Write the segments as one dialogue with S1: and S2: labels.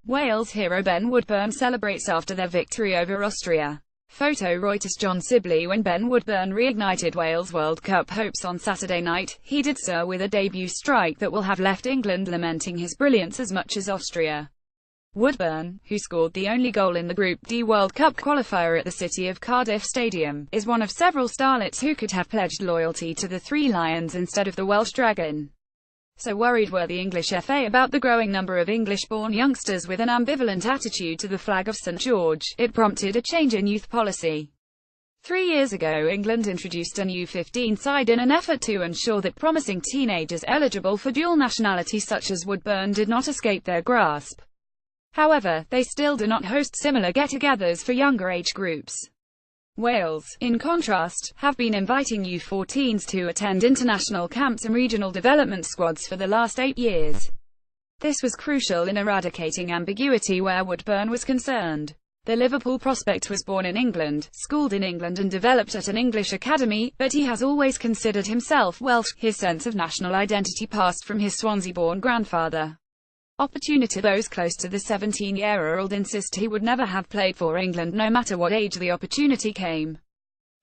S1: Wales hero Ben Woodburn celebrates after their victory over Austria. Photo Reuters. John Sibley. When Ben Woodburn reignited Wales World Cup hopes on Saturday night, he did so with a debut strike that will have left England lamenting his brilliance as much as Austria. Woodburn, who scored the only goal in the Group D World Cup qualifier at the City of Cardiff Stadium, is one of several starlets who could have pledged loyalty to the Three Lions instead of the Welsh Dragon. So worried were the English FA about the growing number of English-born youngsters with an ambivalent attitude to the flag of St George, it prompted a change in youth policy. 3 years ago, England introduced an U15 side in an effort to ensure that promising teenagers eligible for dual nationality such as Woodburn did not escape their grasp. However, they still do not host similar get-togethers for younger age groups. Wales, in contrast, have been inviting U14s to attend international camps and regional development squads for the last 8 years. This was crucial in eradicating ambiguity where Woodburn was concerned. The Liverpool prospect was born in England, schooled in England and developed at an English academy, but he has always considered himself Welsh. His sense of national identity passed from his Swansea-born grandfather. Opportunity. Those close to the 17-year-old insist he would never have played for England no matter what age the opportunity came.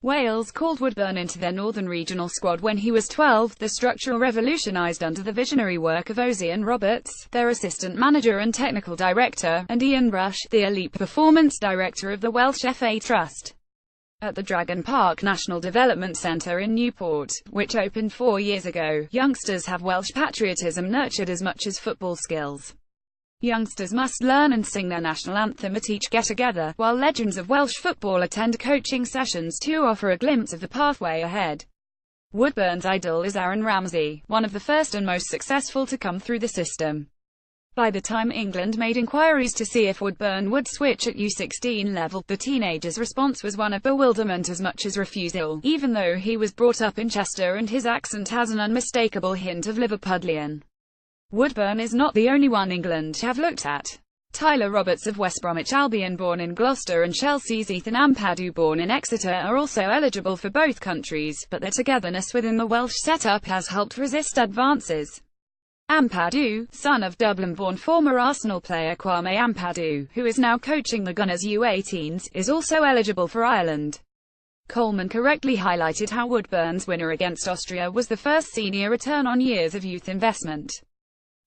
S1: Wales called Woodburn into their Northern Regional squad when he was 12. The structure revolutionised under the visionary work of Ozian Roberts, their assistant manager and technical director, and Ian Brush, the elite performance director of the Welsh FA Trust. At the Dragon Park National Development Centre in Newport, which opened 4 years ago, youngsters have Welsh patriotism nurtured as much as football skills. Youngsters must learn and sing their national anthem at each get-together, while legends of Welsh football attend coaching sessions to offer a glimpse of the pathway ahead. Woodburn's idol is Aaron Ramsey, one of the first and most successful to come through the system. By the time England made inquiries to see if Woodburn would switch at U16 level, the teenager's response was one of bewilderment as much as refusal, even though he was brought up in Chester and his accent has an unmistakable hint of Liverpudlian. Woodburn is not the only one England have looked at. Tyler Roberts of West Bromwich Albion, born in Gloucester, and Chelsea's Ethan Ampadu, born in Exeter, are also eligible for both countries, but their togetherness within the Welsh setup has helped resist advances. Ampadu, son of Dublin-born former Arsenal player Kwame Ampadu, who is now coaching the Gunners U18s, is also eligible for Ireland. Coleman correctly highlighted how Woodburn's winner against Austria was the first senior return on years of youth investment.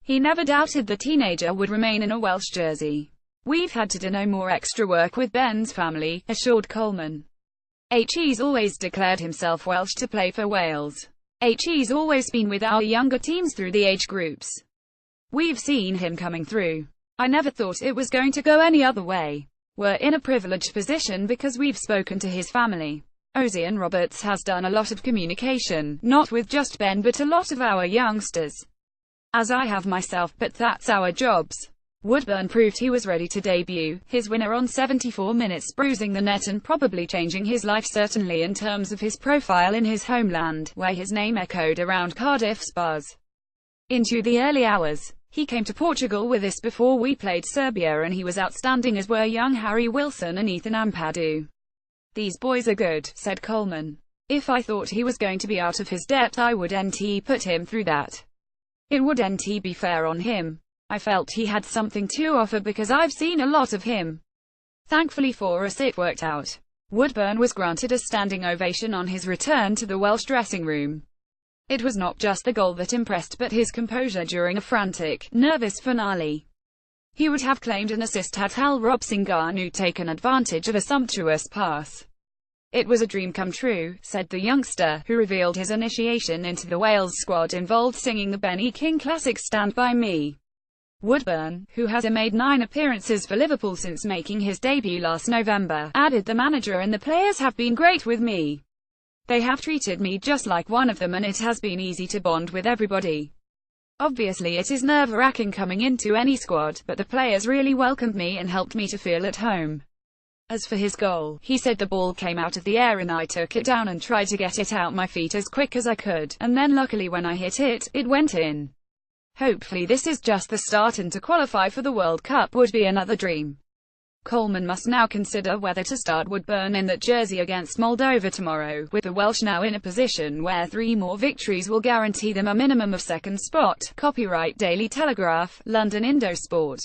S1: He never doubted the teenager would remain in a Welsh jersey. "We've had to do no more extra work with Ben's family," assured Coleman. He's always declared himself Welsh to play for Wales. He's always been with our younger teams through the age groups. We've seen him coming through. I never thought it was going to go any other way. We're in a privileged position because we've spoken to his family. Ozian Roberts has done a lot of communication, not with just Ben but a lot of our youngsters. As I have myself, but that's our jobs. Woodburn proved he was ready to debut, his winner on 74 minutes bruising the net and probably changing his life, certainly in terms of his profile in his homeland, where his name echoed around Cardiff's bars. Into the early hours. He came to Portugal with us before we played Serbia and he was outstanding, as were young Harry Wilson and Ethan Ampadu. "These boys are good," said Coleman. "If I thought he was going to be out of his depth I wouldn't put him through that. It wouldn't be fair on him. I felt he had something to offer because I've seen a lot of him. Thankfully for us it worked out." Woodburn was granted a standing ovation on his return to the Welsh dressing room. It was not just the goal that impressed but his composure during a frantic, nervous finale. He would have claimed an assist had Hal Robsinganu taken advantage of a sumptuous pass. "It was a dream come true," said the youngster, who revealed his initiation into the Wales squad involved singing the Benny King classic Stand By Me. Woodburn, who has made 9 appearances for Liverpool since making his debut last November, added, "The manager and the players have been great with me. They have treated me just like one of them and it has been easy to bond with everybody. Obviously it is nerve-wracking coming into any squad, but the players really welcomed me and helped me to feel at home." As for his goal, he said, "The ball came out of the air and I took it down and tried to get it out my feet as quick as I could, and then luckily when I hit it, it went in. Hopefully this is just the start and to qualify for the World Cup would be another dream." Coleman must now consider whether to start Woodburn in that jersey against Moldova tomorrow, with the Welsh now in a position where 3 more victories will guarantee them a minimum of second spot. Copyright Daily Telegraph, London Indosport.